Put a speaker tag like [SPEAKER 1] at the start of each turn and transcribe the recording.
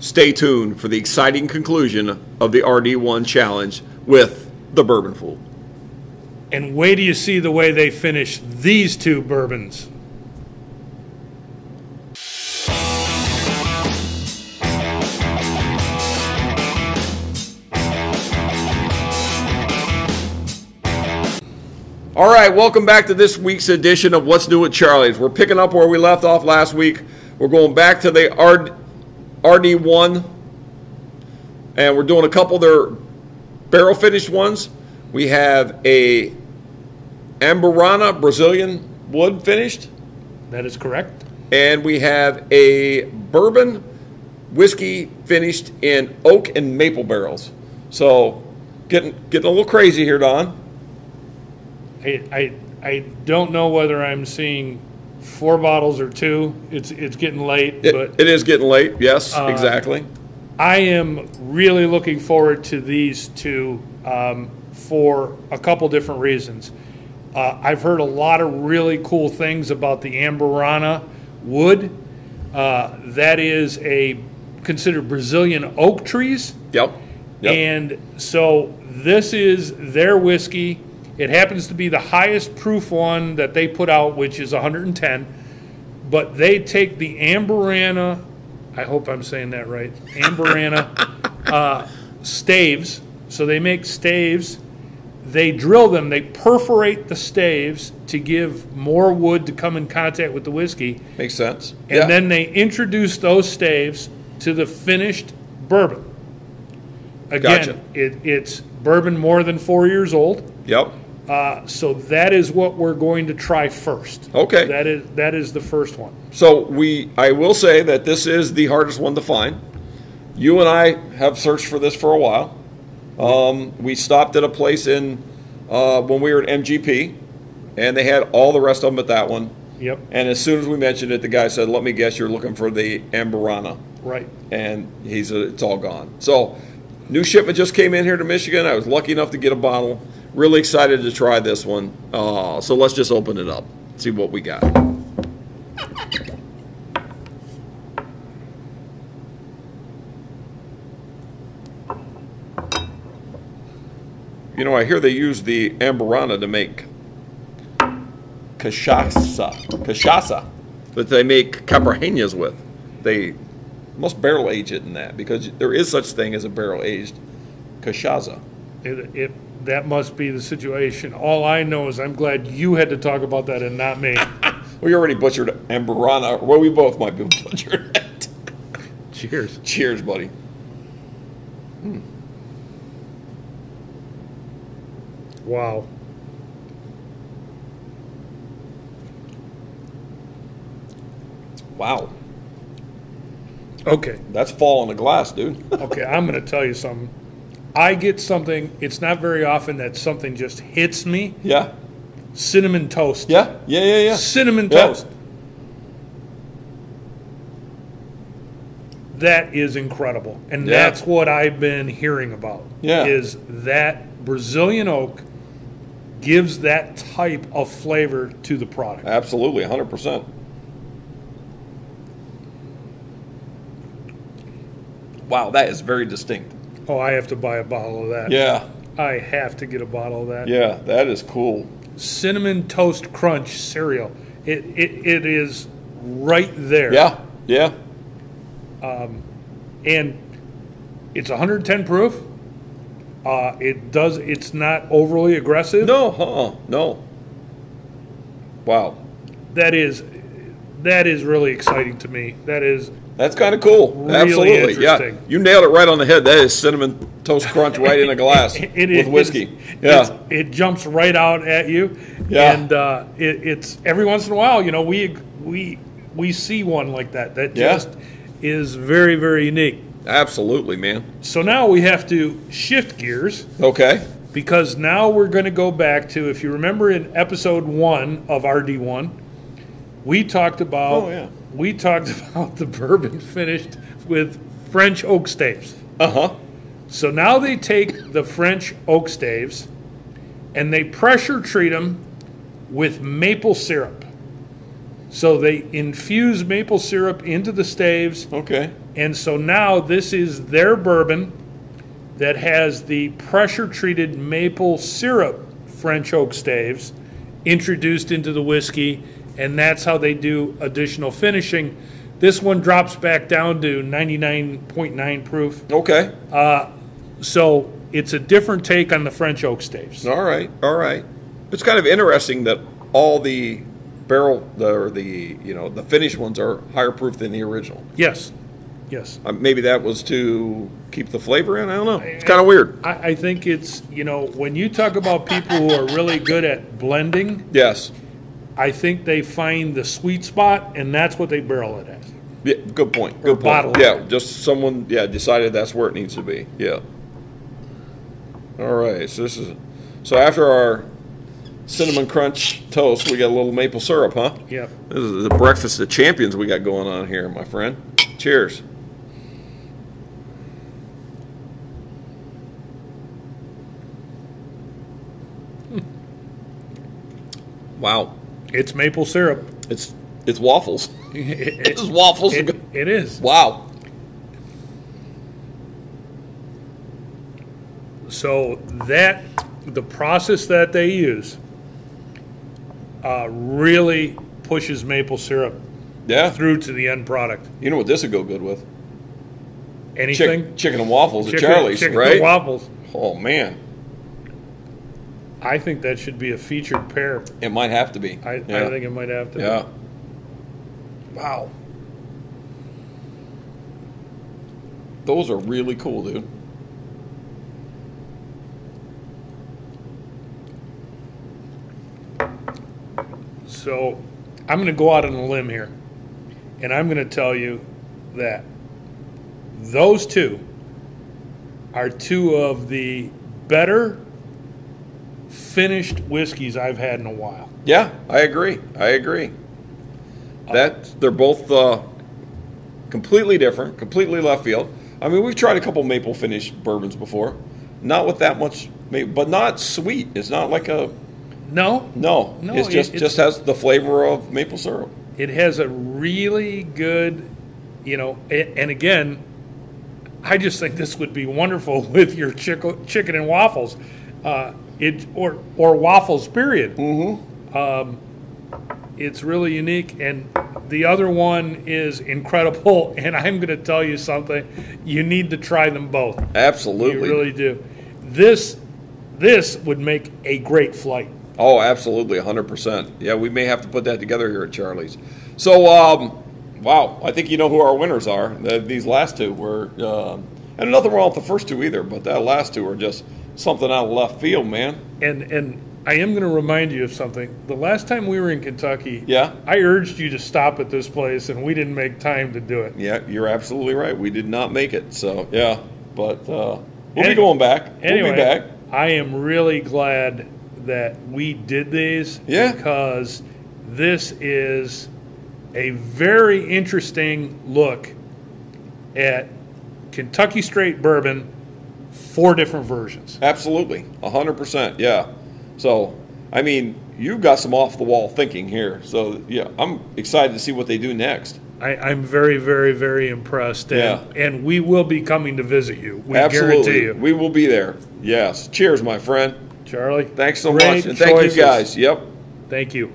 [SPEAKER 1] stay tuned for the exciting conclusion of the RD ONE Challenge with the Bourbon Fool.
[SPEAKER 2] And wait till you see the way they finish these two bourbons.
[SPEAKER 1] All right, welcome back to this week's edition of What's New at Charlie's. We're picking up where we left off last week. We're going back to the RD ONE, and we're doing a couple of their barrel finished ones. We have a Amburana Brazilian wood finished.
[SPEAKER 2] That is correct.
[SPEAKER 1] And we have a bourbon whiskey finished in oak and maple barrels. So getting a little crazy here, Don.
[SPEAKER 2] I don't know whether I'm seeing 4 bottles or 2. It's getting late. But
[SPEAKER 1] it is getting late, yes, exactly.
[SPEAKER 2] I am really looking forward to these two for a couple different reasons. I've heard a lot of really cool things about the Amburana wood. That is considered Brazilian oak trees.
[SPEAKER 1] Yep.
[SPEAKER 2] And so this is their whiskey. It happens to be the highest proof one that they put out, which is 110. But they take the Amburana, I hope I'm saying that right, Amburana staves. So they make staves. They drill them. They perforate the staves to give more wood to come in contact with the whiskey.
[SPEAKER 1] Makes sense.
[SPEAKER 2] And then they introduce those staves to the finished bourbon. Again,
[SPEAKER 1] Gotcha.
[SPEAKER 2] It's bourbon more than 4 years old.
[SPEAKER 1] Yep.
[SPEAKER 2] So that is what we're going to try first.
[SPEAKER 1] Okay.
[SPEAKER 2] That is the first one.
[SPEAKER 1] So I will say that this is the hardest one to find. You and I have searched for this for a while. We stopped at a place when we were at MGP, and they had all the rest of them at that one.
[SPEAKER 2] Yep.
[SPEAKER 1] And as soon as we mentioned it, the guy said, "Let me guess, you're looking for the Amburana."
[SPEAKER 2] Right.
[SPEAKER 1] And it's all gone. So new shipment just came in here to Michigan. I was lucky enough to get a bottle. Really excited to try this one. So let's just open it up, see what we got. You know, I hear they use the Amburana to make cachaça that they make Caparranas with. They must barrel age it in that, because there is such thing as a barrel aged cachaça.
[SPEAKER 2] That must be the situation. All I know is I'm glad you had to talk about that and not me.
[SPEAKER 1] We already butchered Amburana. Well, we both might be butchered it.
[SPEAKER 2] Cheers.
[SPEAKER 1] Cheers, buddy.
[SPEAKER 2] Wow.
[SPEAKER 1] Wow.
[SPEAKER 2] Okay.
[SPEAKER 1] That's fall in the glass, dude.
[SPEAKER 2] Okay, I'm going to tell you something. I get something, it's not very often that something just hits me.
[SPEAKER 1] Yeah.
[SPEAKER 2] Cinnamon toast.
[SPEAKER 1] Yeah.
[SPEAKER 2] Cinnamon toast. That is incredible. And that's what I've been hearing about.
[SPEAKER 1] Yeah.
[SPEAKER 2] Is that Brazilian oak gives that type of flavor to the product.
[SPEAKER 1] Absolutely, 100%. Wow, that is very distinct.
[SPEAKER 2] Oh, I have to buy a bottle of that.
[SPEAKER 1] Yeah.
[SPEAKER 2] I have to get a bottle of that.
[SPEAKER 1] Yeah, that is cool.
[SPEAKER 2] Cinnamon Toast Crunch cereal. It is right there.
[SPEAKER 1] Yeah.
[SPEAKER 2] And it's 110 proof. It's not overly aggressive.
[SPEAKER 1] No. Wow.
[SPEAKER 2] That is really exciting to me.
[SPEAKER 1] That's kind of cool.
[SPEAKER 2] Really
[SPEAKER 1] Absolutely.
[SPEAKER 2] interesting.
[SPEAKER 1] Yeah. You nailed it right on the head. That is Cinnamon Toast Crunch right in a glass with whiskey.
[SPEAKER 2] It jumps right out at you.
[SPEAKER 1] Yeah.
[SPEAKER 2] And it's every once in a while, you know, we see one like that. That just is very, very unique.
[SPEAKER 1] Absolutely, man.
[SPEAKER 2] So now we have to shift gears.
[SPEAKER 1] Okay.
[SPEAKER 2] Because now we're going to go back to, if you remember in episode 1 of RD ONE, we talked about the bourbon finished with French oak staves. So now they take the French oak staves and they pressure treat them with maple syrup. So they infuse maple syrup into the staves.
[SPEAKER 1] Okay.
[SPEAKER 2] And so now this is their bourbon that has the pressure-treated maple syrup French oak staves introduced into the whiskey, and that's how they do additional finishing. This one drops back down to 99.9 proof.
[SPEAKER 1] Okay.
[SPEAKER 2] So it's a different take on the French oak staves.
[SPEAKER 1] All right. All right. It's kind of interesting that all the the finished ones are higher proof than the original.
[SPEAKER 2] Yes. Yes.
[SPEAKER 1] Maybe that was to keep the flavor in. I don't know. It's kind of weird.
[SPEAKER 2] I think it's, when you talk about people who are really good at blending,
[SPEAKER 1] Yes.
[SPEAKER 2] I think they find the sweet spot, and that's what they barrel it at.
[SPEAKER 1] Yeah. Good point. Good point.
[SPEAKER 2] bottle it.
[SPEAKER 1] Yeah. Just someone decided that's where it needs to be. Yeah. All right. So after our cinnamon crunch toast, we got a little maple syrup, huh?
[SPEAKER 2] Yep.
[SPEAKER 1] This is the breakfast of champions we got going on here, my friend. Cheers. Wow.
[SPEAKER 2] It's maple syrup.
[SPEAKER 1] It's waffles. It's waffles.
[SPEAKER 2] It is.
[SPEAKER 1] Wow.
[SPEAKER 2] So the process that they use really pushes maple syrup through to the end product.
[SPEAKER 1] You know what this would go good with?
[SPEAKER 2] Anything?
[SPEAKER 1] Chicken and waffles at Charlie's,
[SPEAKER 2] chicken
[SPEAKER 1] right?
[SPEAKER 2] and waffles.
[SPEAKER 1] Oh, man.
[SPEAKER 2] I think that should be a featured pair.
[SPEAKER 1] It might have to be.
[SPEAKER 2] I think it might have to
[SPEAKER 1] Yeah.
[SPEAKER 2] be.
[SPEAKER 1] Wow. Those are really cool, dude.
[SPEAKER 2] So I'm going to go out on a limb here, and I'm going to tell you that those two are two of the better finished whiskeys I've had in a while.
[SPEAKER 1] Yeah, I agree. They're both completely different, completely left field. I mean, we've tried a couple maple finished bourbons before, not with that much, but not sweet. It's not like a
[SPEAKER 2] No.
[SPEAKER 1] It's just has the flavor of maple syrup.
[SPEAKER 2] It has a really good, and again, I just think this would be wonderful with your chicken and waffles, or waffles. Period.
[SPEAKER 1] Mm-hmm.
[SPEAKER 2] It's really unique, and the other one is incredible. And I'm going to tell you something: you need to try them both.
[SPEAKER 1] Absolutely,
[SPEAKER 2] you really do. This would make a great flight.
[SPEAKER 1] Oh, absolutely, 100%. Yeah, we may have to put that together here at Charlie's. So, wow, I think you know who our winners are. These last two were, and nothing wrong with the first two either, but that last two are just something out of left field, man.
[SPEAKER 2] And I am going to remind you of something. The last time we were in Kentucky, I urged you to stop at this place, and we didn't make time to do it.
[SPEAKER 1] Yeah, you're absolutely right. We did not make it. So, yeah, but we'll be going back.
[SPEAKER 2] Anyway,
[SPEAKER 1] we'll be back.
[SPEAKER 2] I am really glad that we did these because this is a very interesting look at Kentucky straight bourbon, 4 different versions.
[SPEAKER 1] Absolutely, 100%, yeah. So, I mean, you've got some off-the-wall thinking here. So, yeah, I'm excited to see what they do next.
[SPEAKER 2] I'm very, very, very impressed. And we will be coming to visit you. We guarantee you.
[SPEAKER 1] We will be there. Yes. Cheers, my friend.
[SPEAKER 2] Charlie.
[SPEAKER 1] Thanks so much. And thank you guys. Yep.
[SPEAKER 2] Thank you.